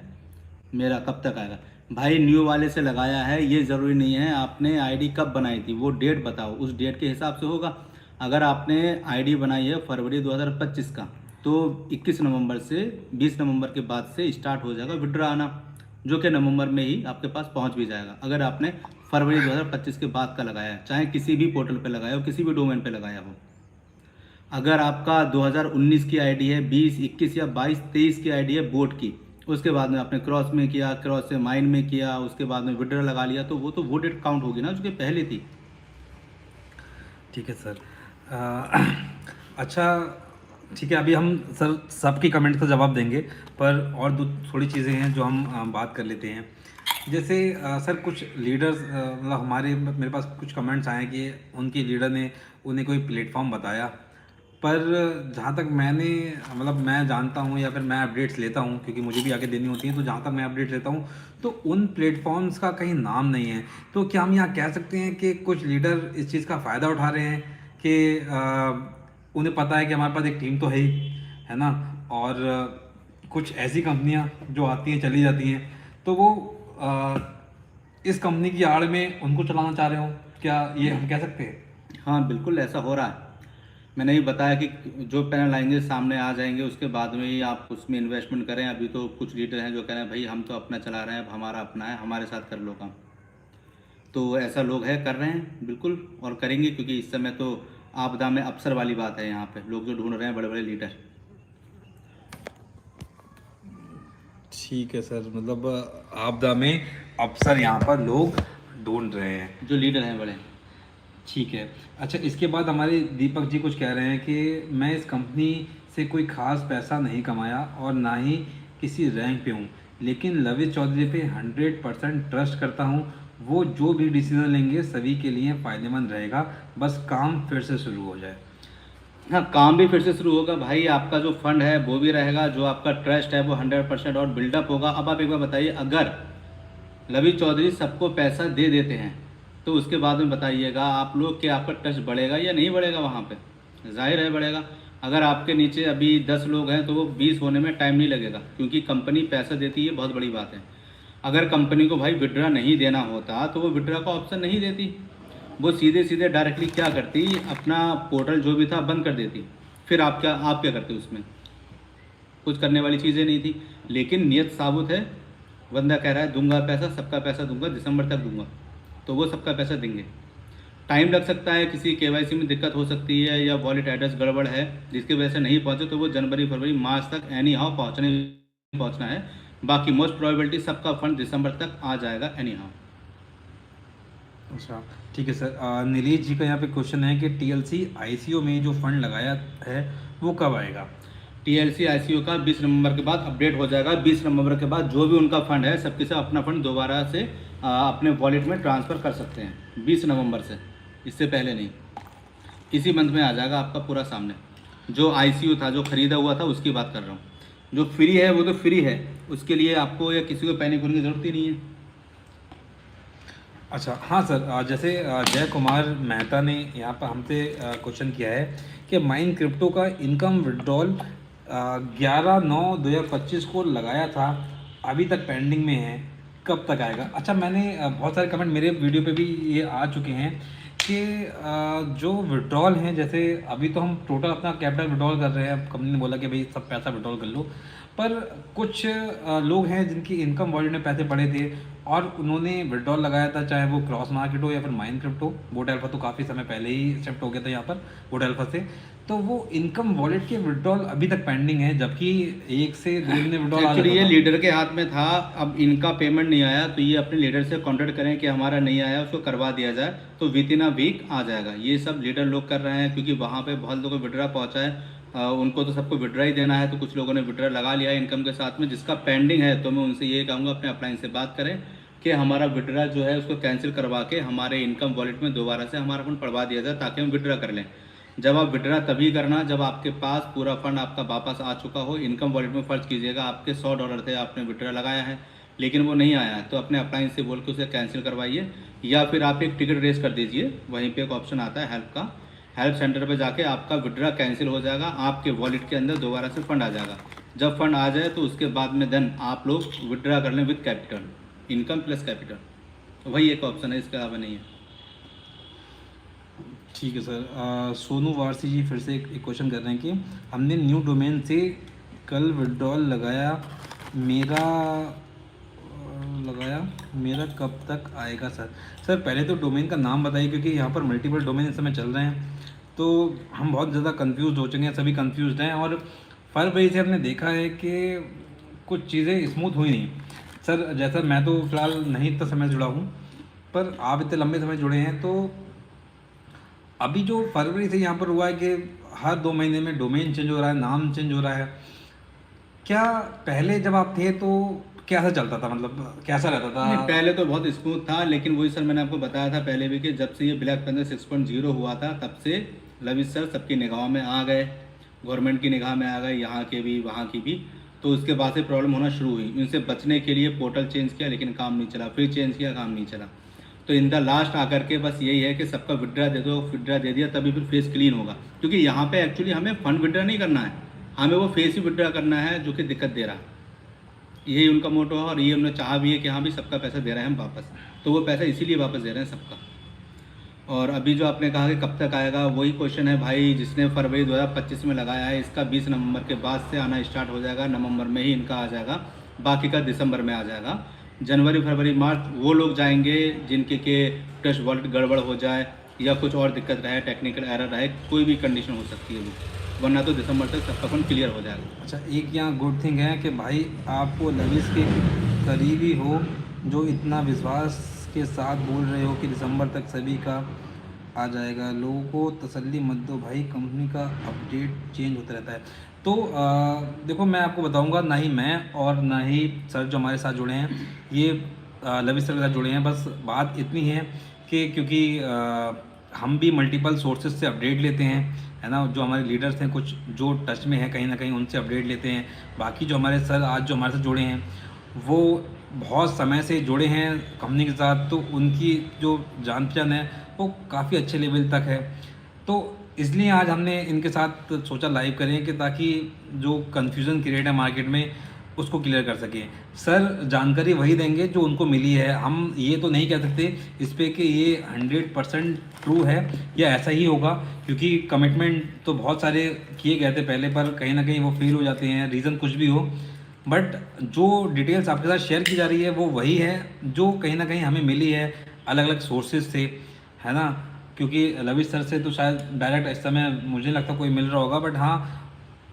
मेरा कब तक आएगा? भाई न्यू वाले से लगाया है, ये ज़रूरी नहीं है आपने आईडी कब बनाई थी, वो डेट बताओ, उस डेट के हिसाब से होगा। अगर आपने आईडी बनाई है फरवरी 2025 का, तो 21 नवंबर से 20 नवंबर के बाद से स्टार्ट हो जाएगा विड्रॉ आना, जो कि नवंबर में ही आपके पास पहुंच भी जाएगा। अगर आपने फरवरी 2025 के बाद का लगाया है, चाहे किसी भी पोर्टल पे लगाया हो, किसी भी डोमेन पे लगाया हो। अगर आपका 2019 की आईडी है, 20, 21 या 22, 23 की आईडी है बोट की, उसके बाद में आपने क्रॉस में किया, क्रॉस से माइन में किया, उसके बाद में विड्रॉ लगा लिया, तो वो तो वो डेट काउंट होगी ना, जो कि पहले थी। ठीक है सर। अच्छा, ठीक है, अभी हम सर सबकी कमेंट का जवाब देंगे, पर और दो थोड़ी चीज़ें हैं जो हम बात कर लेते हैं। जैसे सर कुछ लीडर्स, मतलब हमारे मेरे पास कुछ कमेंट्स आए कि उनके लीडर ने उन्हें कोई प्लेटफॉर्म बताया, पर जहाँ तक मैंने, मतलब मैं जानता हूँ या फिर मैं अपडेट्स लेता हूँ, क्योंकि मुझे भी आगे देनी होती है, तो जहाँ तक मैं अपडेट लेता हूँ तो उन प्लेटफॉर्म्स का कहीं नाम नहीं है। तो क्या हम यहाँ कह सकते हैं कि कुछ लीडर इस चीज़ का फ़ायदा उठा रहे हैं कि उन्हें पता है कि हमारे पास एक टीम तो है ही, है ना, और कुछ ऐसी कंपनियाँ जो आती हैं चली जाती हैं, तो वो इस कंपनी की आड़ में उनको चलाना चाह रहे हो, क्या ये हम कह सकते हैं? हाँ बिल्कुल ऐसा हो रहा है। मैंने ही बताया कि जो पैनल आएंगे सामने आ जाएंगे, उसके बाद में ही आप उसमें इन्वेस्टमेंट करें। अभी तो कुछ लीडर हैं जो कह रहे हैं भाई हम तो अपना चला रहे हैं, अब हमारा अपना है, हमारे साथ कर लो काम। तो ऐसा लोग है कर रहे हैं बिल्कुल, और करेंगे, क्योंकि इस समय तो आपदा में अवसर वाली बात है। यहाँ पे लोग जो ढूंढ रहे हैं बड़े बड़े लीडर। ठीक है सर, मतलब आपदा में अफसर यहाँ पर लोग ढूंढ रहे हैं। जो लीडर हैं बड़े। ठीक है। अच्छा, इसके बाद हमारे दीपक जी कुछ कह रहे हैं कि मैं इस कंपनी से कोई ख़ास पैसा नहीं कमाया और ना ही किसी रैंक पे हूँ, लेकिन लविश चौधरी पे 100% ट्रस्ट करता हूँ। वो जो भी डिसीजन लेंगे सभी के लिए फ़ायदेमंद रहेगा, बस काम फिर से शुरू हो जाए। हाँ काम भी फिर से शुरू होगा भाई, आपका जो फंड है वो भी रहेगा, जो आपका ट्रस्ट है वो 100% और बिल्डअप होगा। अब आप एक बार बताइए, अगर लवी चौधरी सबको पैसा दे देते हैं तो उसके बाद में बताइएगा आप लोग कि आपका ट्रस्ट बढ़ेगा या नहीं बढ़ेगा? वहाँ पे जाहिर है बढ़ेगा। अगर आपके नीचे अभी 10 लोग हैं तो वो 20 होने में टाइम नहीं लगेगा, क्योंकि कंपनी पैसा देती है, बहुत बड़ी बात है। अगर कंपनी को भाई विड्रा नहीं देना होता तो वो विड्रा का ऑप्शन नहीं देती, वो सीधे सीधे डायरेक्टली क्या करती, अपना पोर्टल जो भी था बंद कर देती। फिर आप क्या करते? उसमें कुछ करने वाली चीज़ें नहीं थी। लेकिन नियत साबुत है, बंदा कह रहा है दूंगा पैसा, सबका पैसा दूंगा, दिसंबर तक दूंगा, तो वो सबका पैसा देंगे। टाइम लग सकता है, किसी केवाईसी में दिक्कत हो सकती है या वॉलेट एड्रेस गड़बड़ है जिसकी वजह से नहीं पहुंचे, तो वो जनवरी फरवरी मार्च तक एनी हाउ पहुंचना है। बाकी मोस्ट प्रोबेबिलिटी सबका फंड दिसंबर तक आ जाएगा एनी हाउ। अच्छा, ठीक है सर। नीलेश जी का यहाँ पे क्वेश्चन है कि टीएलसी आईसीओ में जो फंड लगाया है वो कब आएगा? टीएलसी आईसीयू का 20 नवंबर के बाद अपडेट हो जाएगा। 20 नवंबर के बाद जो भी उनका फंड है सबके सब अपना फंड दोबारा से अपने वॉलेट में ट्रांसफ़र कर सकते हैं 20 नवंबर से, इससे पहले नहीं। इसी मंथ में आ जाएगा आपका पूरा सामने। जो आईसीयू था, जो ख़रीदा हुआ था, उसकी बात कर रहा हूँ। जो फ्री है वो तो फ्री है, उसके लिए आपको या किसी को पैनिक होने की ज़रूरत ही नहीं है। अच्छा, हाँ सर, जैसे जय कुमार मेहता ने यहाँ पर हमसे क्वेश्चन किया है कि माइन क्रिप्टो का इनकम विड्रॉल 11/9/2025 को लगाया था, अभी तक पेंडिंग में है, कब तक आएगा? अच्छा, मैंने बहुत सारे कमेंट मेरे वीडियो पे भी ये आ चुके हैं कि जो विड्रॉल हैं, जैसे अभी तो हम टोटल अपना कैपिटल विड्रॉल कर रहे हैं, कंपनी ने बोला कि भाई सब पैसा विड्रॉल कर लो, पर कुछ लोग हैं जिनकी इनकम वॉलेट में पैसे पड़े थे और उन्होंने विड्रॉल लगाया था, चाहे वो क्रॉस मार्केट हो या फिर माइन क्रिप्टो। बोट अल्फा तो काफ़ी समय पहले ही शिफ्ट हो गया था यहाँ पर बोट अल्फा से, तो वो इनकम वॉलेट के विड्रॉल अभी तक पेंडिंग है, जबकि 1 से 2 दिन में विड्रॉल आ एक्चुअली जाता ये था। लीडर के हाथ में था, अब इनका पेमेंट नहीं आया तो ये अपने लीडर से कांटेक्ट करें कि हमारा नहीं आया, उसको करवा दिया जाए, तो विद इन अ वीक आ जाएगा। ये सब लीडर लोग कर रहे हैं क्योंकि वहाँ पे बहुत लोगों को विड्रा पहुँचा है। उनको तो सबको विड्रा ही देना है, तो कुछ लोगों ने विड्रा लगा लिया है इनकम के साथ में। जिसका पेंडिंग है तो मैं उनसे ये कहूँगा अपने अपलाइन से बात करें कि हमारा विड्रा जो है उसको कैंसिल करवा के हमारे इनकम वॉलेट में दोबारा से हमारा फंड पड़वा दिया जाए, ताकि हम विड्रा कर लें। जब आप विड्रा तभी करना जब आपके पास पूरा फंड आपका वापस आ चुका हो। इनकम वॉलेट में फर्ज कीजिएगा आपके $100 थे, आपने विड्रा लगाया है लेकिन वो नहीं आया है, तो अपने अप्लायंस से बोल के उसे कैंसिल करवाइए, या फिर आप एक टिकट रेस कर दीजिए। वहीं पे एक ऑप्शन आता है हेल्प का, हेल्प सेंटर पे जाके आपका विड्रा कैंसिल हो जाएगा, आपके वॉलेट के अंदर दोबारा से फंड आ जाएगा। जब फंड आ जाए तो उसके बाद में देन आप लोग विड्रा कर लें with capital, income plus capital. वही एक ऑप्शन है, इसके अलावा नहीं है। ठीक है सर। सोनू वारसी जी फिर से एक क्वेश्चन कर रहे हैं कि हमने न्यू डोमेन से कल विड्रॉल लगाया, मेरा मेरा कब तक आएगा सर? सर पहले तो डोमेन का नाम बताइए, क्योंकि यहाँ पर मल्टीपल डोमेन इस समय चल रहे हैं, तो हम बहुत ज़्यादा कंफ्यूज हो चुके हैं, सभी कंफ्यूज हैं। और फरवरी से हमने देखा है कि कुछ चीज़ें स्मूथ हुई नहीं सर। जैसा मैं तो फ़िलहाल नहीं इतना समय जुड़ा हूँ, पर आप इतने लंबे समय जुड़े हैं, तो अभी जो फरवरी से यहाँ पर हुआ है कि हर 2 महीने में डोमेन चेंज हो रहा है, नाम चेंज हो रहा है। क्या पहले जब आप थे तो कैसा चलता था, मतलब कैसा रहता नहीं, था? पहले तो बहुत स्मूथ था, लेकिन वही सर मैंने आपको बताया था पहले भी कि जब से ये ब्लैक पैंथर 6.0 हुआ था तब से लविश सर सबकी निगाहों में आ गए, गवर्नमेंट की निगाह में आ गए, यहाँ के भी वहाँ की भी। तो उसके बाद से प्रॉब्लम होना शुरू हुई। इनसे बचने के लिए पोर्टल चेंज किया लेकिन काम नहीं चला, फिर चेंज किया, काम नहीं चला। तो इन द लास्ट आकर के बस यही है कि सबका विड्रा दे दो, विड्रा दे दिया तभी फिर फेस क्लीन होगा। क्योंकि यहाँ पे एक्चुअली हमें फंड विड्रा नहीं करना है, हमें वो फेस ही विड्रा करना है जो कि दिक्कत दे रहा है। यही उनका मोटो है, और ये उन्होंने चाहा भी है कि हाँ भी सबका पैसा दे रहे हैं हम वापस, तो वो पैसा इसीलिए वापस दे रहे हैं सबका। और अभी जो आपने कहा कि कब तक आएगा, वही क्वेश्चन है भाई। जिसने फरवरी 2025 में लगाया है, इसका 20 नवंबर के बाद से आना स्टार्ट हो जाएगा, नवंबर में ही इनका आ जाएगा, बाकी का दिसंबर में आ जाएगा। जनवरी फरवरी मार्च वो लोग जाएंगे जिनके के ट्रस्ट वॉलेट गड़बड़ हो जाए या कुछ और दिक्कत रहे, टेक्निकल एरर रहे, कोई भी कंडीशन हो सकती है, वरना तो दिसंबर तक सबका फंड क्लियर हो जाएगा। अच्छा, एक यहाँ गुड थिंग है कि भाई आपको लविश के करीबी हो, जो इतना विश्वास के साथ बोल रहे हो कि दिसंबर तक सभी का आ जाएगा। लोगों को तसल्ली मत दो भाई, कंपनी का अपडेट चेंज होता रहता है। तो देखो, मैं आपको बताऊंगा, ना ही मैं और ना ही सर जो हमारे साथ जुड़े हैं, ये लविश सर के साथ जुड़े हैं। बस बात इतनी है कि क्योंकि हम भी मल्टीपल सोर्सेज से अपडेट लेते हैं, है ना। जो हमारे लीडर्स हैं, कुछ जो टच में हैं कहीं ना कहीं, उनसे अपडेट लेते हैं। बाकी जो हमारे सर आज जो हमारे साथ जुड़े हैं, वो बहुत समय से जुड़े हैं कंपनी के साथ, तो उनकी जो जान पहचान है वो काफ़ी अच्छे लेवल तक है। तो इसलिए आज हमने इनके साथ सोचा लाइव करें कि ताकि जो कन्फ्यूज़न क्रिएट है मार्केट में, उसको क्लियर कर सकें। सर जानकारी वही देंगे जो उनको मिली है। हम ये तो नहीं कह सकते इस पे कि ये 100% ट्रू है या ऐसा ही होगा, क्योंकि कमिटमेंट तो बहुत सारे किए गए थे पहले, पर कहीं ना कहीं वो फेल हो जाते हैं, रीज़न कुछ भी हो। बट जो डिटेल्स आपके साथ शेयर की जा रही है वो वही है जो कहीं ना कहीं हमें मिली है अलग अलग सोर्सेज से, है ना। क्योंकि लविश सर से तो शायद डायरेक्ट इस समय मुझे नहीं लगता कोई मिल रहा होगा, बट हाँ,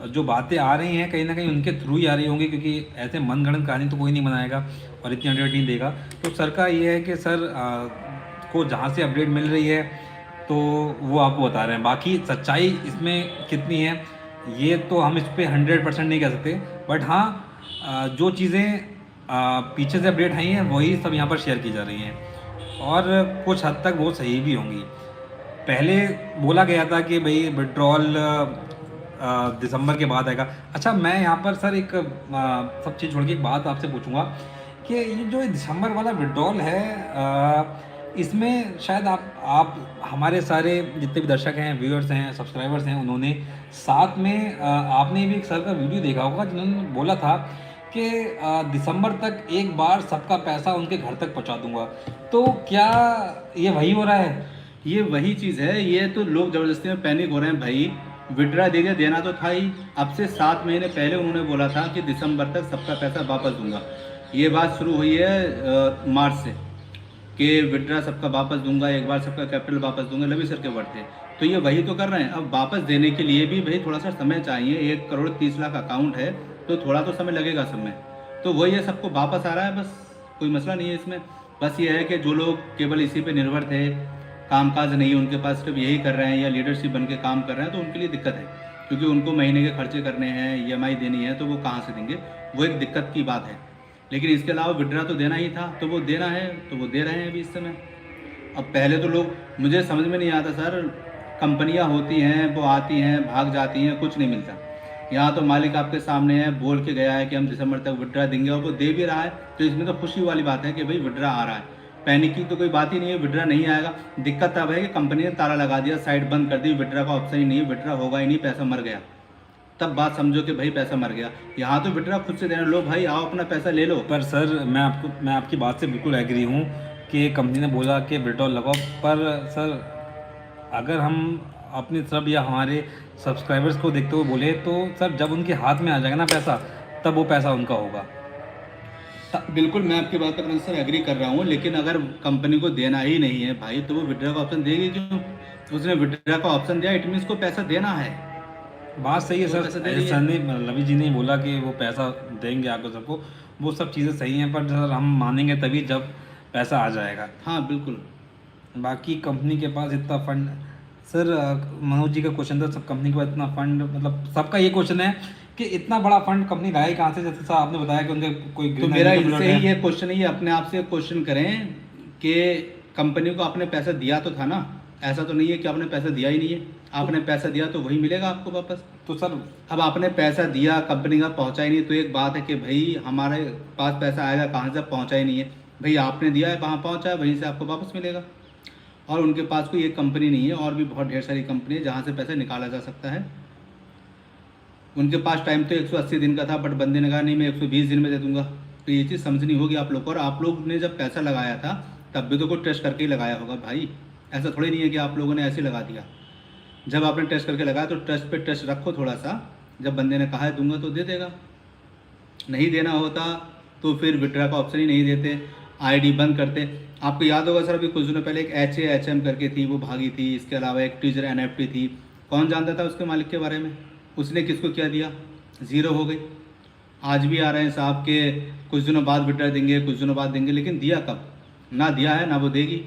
जो बातें आ रही हैं कहीं ना कहीं उनके थ्रू ही आ रही होंगी, क्योंकि ऐसे मनगढ़ंत कहानी तो कोई नहीं बनाएगा और इतनी अपडेट नहीं देगा। तो सर का ये है कि सर को जहाँ से अपडेट मिल रही है तो वो आपको बता रहे हैं। बाकी सच्चाई इसमें कितनी है ये तो हम इस पर 100% नहीं कह सकते, बट हाँ, जो चीज़ें पीछे से अपडेट आई हैं वही सब यहाँ पर शेयर की जा रही हैं, और कुछ हद तक वो सही भी होंगी। पहले बोला गया था कि भाई विड्रॉल दिसंबर के बाद आएगा। अच्छा, मैं यहाँ पर सर एक सब चीज़ छोड़ के एक बात आपसे पूछूंगा कि ये जो दिसंबर वाला विड्रॉल है, इसमें शायद आप हमारे सारे जितने भी दर्शक हैं, व्यूअर्स हैं, सब्सक्राइबर्स हैं, उन्होंने साथ में आपने भी एक सर का वीडियो देखा होगा जिन्होंने बोला था कि दिसंबर तक एक बार सबका पैसा उनके घर तक पहुंचा दूंगा। तो क्या ये वही हो रहा है? ये वही चीज़ है, ये तो लोग ज़बरदस्ती में पैनिक हो रहे हैं भाई। विड्रा दे देना तो था ही। अब से 7 महीने पहले उन्होंने बोला था कि दिसंबर तक सबका पैसा वापस दूंगा। ये बात शुरू हुई है मार्च से कि विड्रा सबका वापस दूंगा, एक बार सबका कैपिटल वापस दूंगा, लवी सर के वर्ड थे। तो ये वही तो कर रहे हैं। अब वापस देने के लिए भी भाई थोड़ा सा समय चाहिए। 1,30,00,000 अकाउंट है तो थोड़ा तो समय लगेगा सब में। तो वही है, सबको वापस आ रहा है, बस कोई मसला नहीं है इसमें। बस ये है कि जो लोग केवल इसी पे निर्भर थे, कामकाज नहीं है उनके पास, सिर्फ यही कर रहे हैं या लीडरशिप बन के काम कर रहे हैं, तो उनके लिए दिक्कत है। क्योंकि उनको महीने के खर्चे करने हैं, EMI देनी है, तो वो कहाँ से देंगे, वो एक दिक्कत की बात है। लेकिन इसके अलावा विड्रा तो देना ही था, तो वो देना है तो वो दे रहे हैं अभी इस समय। अब पहले तो लोग, मुझे समझ में नहीं आता सर, कंपनियां होती हैं, वो आती हैं भाग जाती हैं, कुछ नहीं मिलता। यहाँ तो मालिक आपके सामने है, बोल के गया है कि हम दिसंबर तक विड्रा देंगे और वो दे भी रहा है। तो इसमें तो खुशी वाली बात है कि भाई विड्रा आ रहा है। पैनिक की तो कोई बात ही नहीं है, विड्रा नहीं आएगा। दिक्कत तब है कि कंपनी ने ताला लगा दिया, साइट बंद कर दी, विड्रा का ऑप्शन ही नहीं है, विड्रा होगा ही नहीं, पैसा मर गया। तब बात समझो कि भाई पैसा मर गया। यहाँ तो विड्रा खुद से देना, लो भाई आओ अपना पैसा ले लो। पर सर मैं आपकी बात से बिल्कुल एग्री हूँ कि कंपनी ने बोला कि विड्रॉल लगाओ, पर सर अगर हम अपनी तरफ या हमारे सब्सक्राइबर्स को देखते हुए बोले तो सर जब उनके हाथ में आ जाएगा ना पैसा, तब वो पैसा उनका होगा। बिल्कुल, मैं आपकी बात पर सर एग्री कर रहा हूँ, लेकिन अगर कंपनी को देना ही नहीं है भाई तो वो विड्रा का ऑप्शन देगी क्यों? उसने विड्रा का ऑप्शन दिया, इट मीन्स को पैसा देना है। बात सही है वो सर। पैसा दे रही सर है। ने रवि जी ने बोला कि वो पैसा देंगे आपको सबको, वो सब चीज़ें सही हैं, पर सर हम मानेंगे तभी जब पैसा आ जाएगा। हाँ बिल्कुल। बाकी कंपनी के पास इतना फंड, सर मनोज जी का क्वेश्चन था, सब कंपनी के पास इतना फंड, मतलब सबका ये क्वेश्चन है कि इतना बड़ा फंड कंपनी लाए कहाँ से? जैसे सर आपने बताया कि उनके कोई तो ग्रीन मेरा एनर्जी का इनसे प्रोजेक्ट ही है। ये क्वेश्चन है, ये अपने आप से क्वेश्चन करें कि कंपनी को आपने पैसा दिया तो था ना। ऐसा तो नहीं है कि आपने पैसा दिया ही नहीं है। आपने पैसा दिया तो वही मिलेगा आपको वापस। तो सर अब आपने पैसा दिया, कंपनी का पहुंचा ही नहीं, तो एक बात है कि भाई हमारे पास पैसा आएगा कहाँ से, पहुंचा ही नहीं है। भाई आपने दिया है, वहाँ पहुंचा है, वहीं से आपको वापस मिलेगा। और उनके पास कोई एक कंपनी नहीं है, और भी बहुत ढेर सारी कंपनी है जहाँ से पैसा निकाला जा सकता है। उनके पास टाइम तो 180 दिन का था, बट बंदे ने कहा नहीं मैं 120 दिन में दे दूंगा। तो ये चीज़ समझनी होगी आप लोग को। और आप लोग ने जब पैसा लगाया था तब भी तो कोई टेस्ट करके ही लगाया होगा भाई। ऐसा थोड़ी नहीं है कि आप लोगों ने ऐसे लगा दिया। जब आपने टेस्ट करके लगाया तो टेस्ट पे टेस्ट रखो थोड़ा सा। जब बंदे ने कहा है दूंगा तो दे देगा, नहीं देना होता तो फिर विड्रा का ऑप्शन ही नहीं देते, आईडी बंद करते। आपको याद होगा सर, अभी कुछ दिनों पहले एक HAHM करके थी, वो भागी थी। इसके अलावा एक टीजर NFT थी, कौन जानता था उसके मालिक के बारे में? उसने किसको क्या दिया, ज़ीरो हो गई। आज भी आ रहे हैं साहब के कुछ दिनों बाद विड्रा देंगे, कुछ दिनों बाद देंगे, लेकिन दिया कब? ना दिया है ना वो देगी।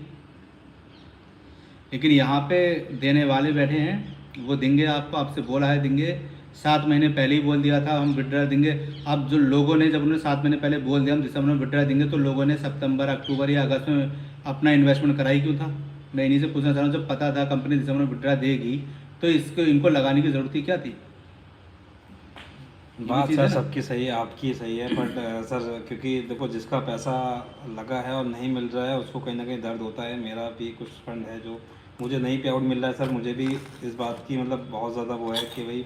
लेकिन यहाँ पे देने वाले बैठे हैं, वो देंगे आपको, आपसे बोला है देंगे। 7 महीने पहले ही बोल दिया था हम विड्रा देंगे। अब जो लोगों ने, जब उन्होंने 7 महीने पहले बोल दिया हम दिसंबर में विड्रा देंगे, तो लोगों ने सितंबर, अक्टूबर या अगस्त में अपना इन्वेस्टमेंट कराई क्यों था? मैं इन्हीं से पूछना चाह रहा हूँ, जब पता था कंपनी दिसंबर में विड्रा देगी तो इसको इनको लगाने की ज़रूरत ही क्या थी? बात सर सबकी सही है, आपकी सही है, बट सर क्योंकि देखो जिसका पैसा लगा है और नहीं मिल रहा है उसको कहीं ना कहीं दर्द होता है। मेरा भी कुछ फंड है जो मुझे नहीं पे आउट मिल रहा है सर, मुझे भी इस बात की मतलब बहुत ज़्यादा वो है कि भाई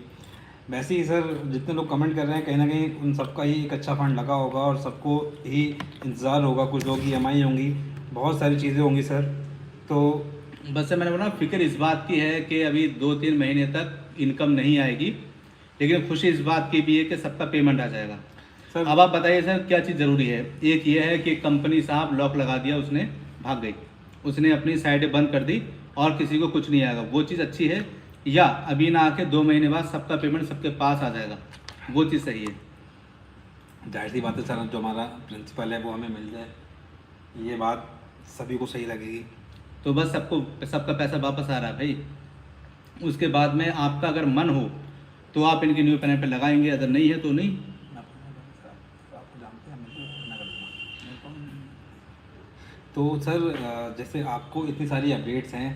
वैसे ही सर जितने लोग कमेंट कर रहे हैं कहीं ना कहीं उन सबका ही एक अच्छा फंड लगा होगा और सबको ही इंतज़ार होगा। कुछ लोग EMI होंगी, बहुत सारी चीज़ें होंगी सर। तो बस मैंने बोला फिक्र इस बात की है कि अभी 2-3 महीने तक इनकम नहीं आएगी, लेकिन खुशी इस बात की भी है कि सबका पेमेंट आ जाएगा सर अब आप बताइए सर क्या चीज़ ज़रूरी है? एक ये है कि कंपनी साहब लॉक लगा दिया, उसने भाग गई, उसने अपनी साइटें बंद कर दी और किसी को कुछ नहीं आएगा, वो चीज़ अच्छी है? या अभी ना आके 2 महीने बाद सबका पेमेंट सबके पास आ जाएगा, वो चीज़ सही है? जाहिर सी बात है सर, जो हमारा प्रिंसिपल है वो हमें मिल जाए, ये बात सभी को सही लगेगी। तो बस सबका पैसा वापस आ रहा है भाई। उसके बाद में आपका अगर मन हो तो आप इनके न्यू पैनल पे लगाएंगे, अगर नहीं है तो नहीं। तो सर जैसे आपको इतनी सारी अपडेट्स हैं,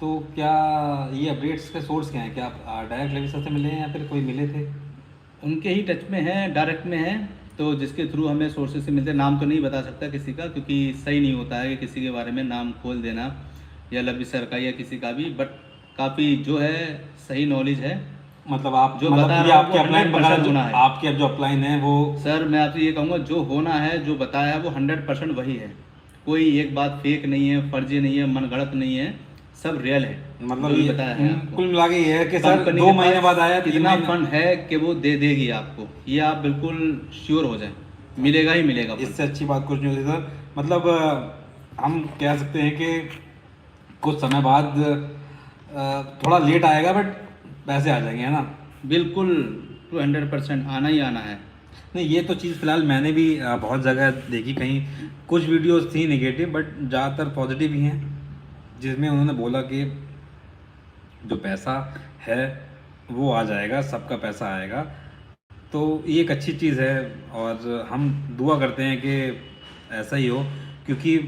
तो क्या ये अपडेट्स का सोर्स क्या है? क्या आप डायरेक्ट रवि सर से मिले हैं या फिर कोई मिले थे? उनके ही टच में है, डायरेक्ट में है, तो जिसके थ्रू हमें सोर्सेज से मिलते हैं। नाम तो नहीं बता सकता किसी का, क्योंकि सही नहीं होता है कि किसी के बारे में नाम खोल देना, या लवी सर का या किसी का भी, बट काफ़ी जो है सही नॉलेज है मतलब आप जो मतलब बता ये रहा हूँ आपके वो अपलाइन 100% वगैरह होना है। आपके अब जो अपलाइन है वो सर मैं आपसे ये कहूँगा, जो होना है, जो बताया है वो 100% वही है। कोई एक बात फेक नहीं है, फर्जी नहीं है, मनगढ़ंत नहीं है, सब रियल है मतलब जो भी ये बताया है आपको। कुल मिला के ये है कि सर कंपनी के 2 महीने बाद आया, पास 3 इतना महीने। फंड है कि वो दे देगी आपको, ये आप बिल्कुल श्योर हो जाए, मिलेगा ही मिलेगा इससे फंड। अच्छी बात कुछ नहीं होती सर। मतलब हम कह सकते हैं कि कुछ समय बाद थोड़ा लेट आएगा बट पैसे आ जाएंगे, है ना। बिल्कुल 200% आना ही आना है। नहीं, ये तो चीज़ फिलहाल मैंने भी बहुत जगह देखी, कहीं कुछ वीडियोस थी नेगेटिव बट ज़्यादातर पॉजिटिव ही हैं, जिसमें उन्होंने बोला कि जो पैसा है वो आ जाएगा, सबका पैसा आएगा। तो ये एक अच्छी चीज़ है और हम दुआ करते हैं कि ऐसा ही हो, क्योंकि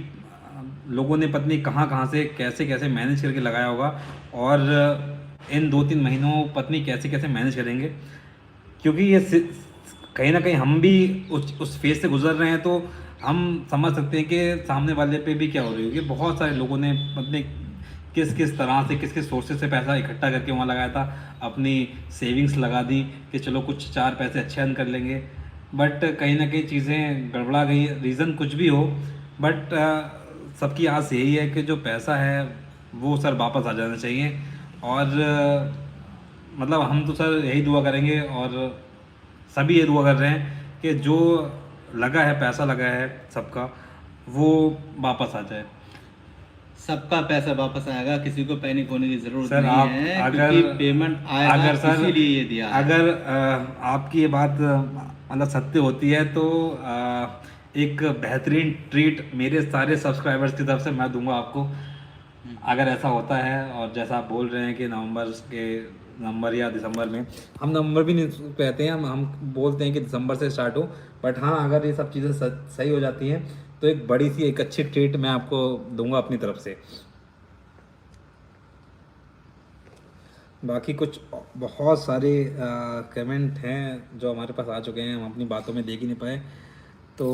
लोगों ने पत्नी कहाँ कहाँ से कैसे कैसे मैनेज करके लगाया होगा, और इन 2-3 महीनों पत्नी कैसे कैसे मैनेज करेंगे, क्योंकि ये कहीं ना कहीं हम भी उस फेज से गुजर रहे हैं, तो हम समझ सकते हैं कि सामने वाले पे भी क्या हो रही होगी। बहुत सारे लोगों ने अपने किस किस तरह से किस किस सोर्सेज से पैसा इकट्ठा करके वहाँ लगाया था, अपनी सेविंग्स लगा दी कि चलो कुछ 4 पैसे अच्छे अर्न कर लेंगे, बट कहीं ना कहीं चीज़ें गड़बड़ा गई, रीज़न कुछ भी हो। बट सबकी आस यही है कि जो पैसा है वो सर वापस आ जाना चाहिए। और मतलब हम तो सर यही दुआ करेंगे, और सभी ये दुआ कर रहे हैं कि जो लगा है, पैसा लगा है सबका, वो वापस आ जाए। सबका पैसा वापस आएगा, किसी को पैनिक होने की ज़रूरत सर नहीं आप है, अगर क्योंकि पेमेंट आएगा अगर सर इसीलिए ये दिया है। अगर आपकी ये बात मतलब सत्य होती है तो एक बेहतरीन ट्रीट मेरे सारे सब्सक्राइबर्स की तरफ से मैं दूंगा आपको, अगर ऐसा होता है। और जैसा आप बोल रहे हैं कि नवंबर या दिसंबर में, हम नवंबर भी नहीं कहते हैं, हम बोलते हैं कि दिसंबर से स्टार्ट हो। बट हाँ, अगर ये सब चीज़ें सही हो जाती हैं तो एक बड़ी सी एक अच्छी ट्रीट मैं आपको दूंगा अपनी तरफ से। बाकी कुछ बहुत सारे कमेंट हैं जो हमारे पास आ चुके हैं, हम अपनी बातों में देख ही नहीं पाए। तो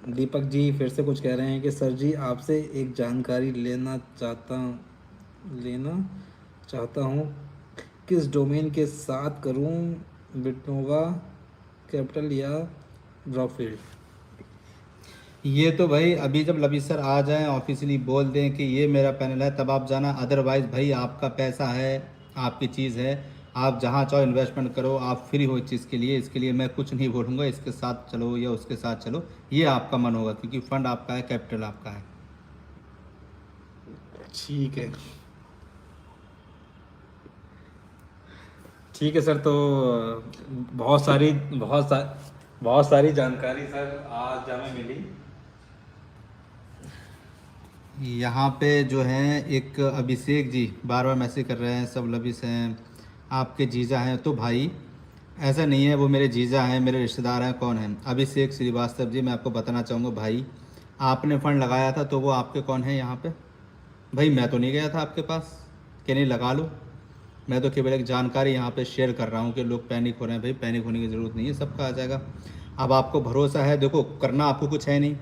दीपक जी फिर से कुछ कह रहे हैं कि सर जी आपसे एक जानकारी लेना चाहता हूँ, किस डोमेन के साथ करूँ, बिटनोवा कैपिटल या ड्रॉपफील्ड। ये तो भाई अभी जब लबी सर आ जाएं ऑफिशियली बोल दें कि ये मेरा पैनल है, तब आप जाना। अदरवाइज़ भाई आपका पैसा है, आपकी चीज़ है, आप जहाँ चाहो इन्वेस्टमेंट करो, आप फ्री हो इस चीज़ के लिए। इसके लिए मैं कुछ नहीं बोलूँगा इसके साथ चलो या उसके साथ चलो, ये आपका मन होगा, क्योंकि फंड आपका है, कैपिटल आपका है। ठीक है, ठीक है सर। तो बहुत सारी जानकारी सर आज हमें मिली। यहाँ पे जो हैं एक अभिषेक जी बार बार मैसेज कर रहे हैं, सब लबिस हैं, आपके जीजा हैं। तो भाई ऐसा नहीं है, वो मेरे जीजा हैं, मेरे रिश्तेदार हैं। कौन हैं? अभिषेक श्रीवास्तव जी। मैं आपको बताना चाहूँगा भाई, आपने फ़ंड लगाया था तो वो आपके कौन है यहाँ पे? भाई मैं तो नहीं गया था आपके पास कि नहीं लगा लो। मैं तो केवल एक जानकारी यहाँ पे शेयर कर रहा हूँ कि लोग पैनिक हो रहे हैं। भाई पैनिक होने की ज़रूरत नहीं है, सबका आ जाएगा। अब आपको भरोसा है, देखो करना आपको कुछ है नहीं,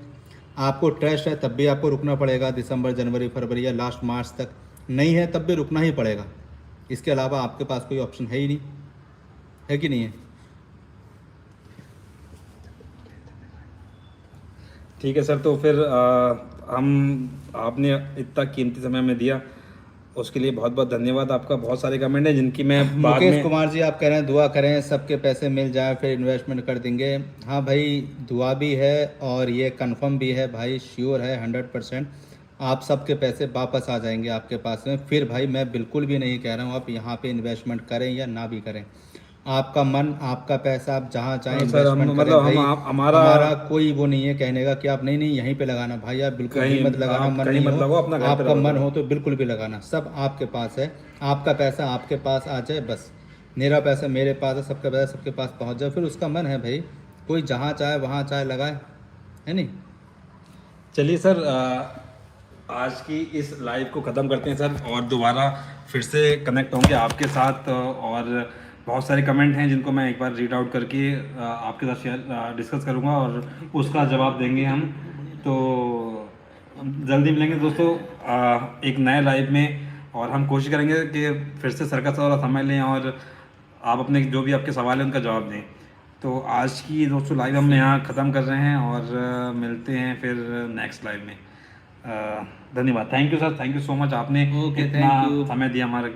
आपको ट्रस्ट है, तब भी आपको रुकना पड़ेगा दिसंबर, जनवरी, फरवरी या लास्ट मार्च तक। नहीं है तब भी रुकना ही पड़ेगा, इसके अलावा आपके पास कोई ऑप्शन है ही नहीं, है कि नहीं है? ठीक है सर, तो फिर हम आपने इतना कीमती समय में दिया, उसके लिए बहुत बहुत धन्यवाद आपका। बहुत सारे कमेंट हैं जिनकी मैं बाद मुकेश में। कुमार जी आप कह रहे हैं दुआ करें सबके पैसे मिल जाए फिर इन्वेस्टमेंट कर देंगे। हाँ भाई, दुआ भी है और ये कंफर्म भी है भाई, श्योर है 100%। आप सबके पैसे वापस आ जाएंगे आपके पास में। फिर भाई मैं बिल्कुल भी नहीं कह रहा हूँ आप यहाँ पे इन्वेस्टमेंट करें या ना भी करें, आपका मन, आपका पैसा, आप जहाँ चाहें हाँ सर, हम इन्वेस्टमेंट करें मतलब भाई। हमारा हमारा कोई वो नहीं है कहने का कि आप नहीं नहीं यहीं पे लगाना। भाई आप बिल्कुल भी कहीं मत लगाना, आप मन कहीं नहीं मत हो, लगाओ, अपना घर पे आपका रहो मन सर। हो तो बिल्कुल भी लगाना। सब आपके पास है, आपका पैसा आपके पास आ जाए बस। मेरा पैसा मेरे पास है, सबका पैसा सबके पास पहुंच जाए, फिर उसका मन है भाई, कोई जहाँ चाहे वहाँ चाहे लगाए, है नहीं? चलिए सर, आज की इस लाइव को ख़त्म करते हैं सर, और दोबारा फिर से कनेक्ट होंगे आपके साथ। और बहुत सारे कमेंट हैं जिनको मैं एक बार रीड आउट करके आपके साथ शेयर डिस्कस करूंगा, और उसका जवाब देंगे हम। तो जल्दी मिलेंगे दोस्तों एक नए लाइव में, और हम कोशिश करेंगे कि फिर से सर का थोड़ा समय लें और आप अपने जो भी आपके सवाल हैं उनका जवाब दें। तो आज की दोस्तों लाइव हम यहाँ ख़त्म कर रहे हैं और मिलते हैं फिर नेक्स्ट लाइव में। धन्यवाद, thank you sir, thank you so much, आपने ओके, इतना थैंक यू। समय दिया हमारे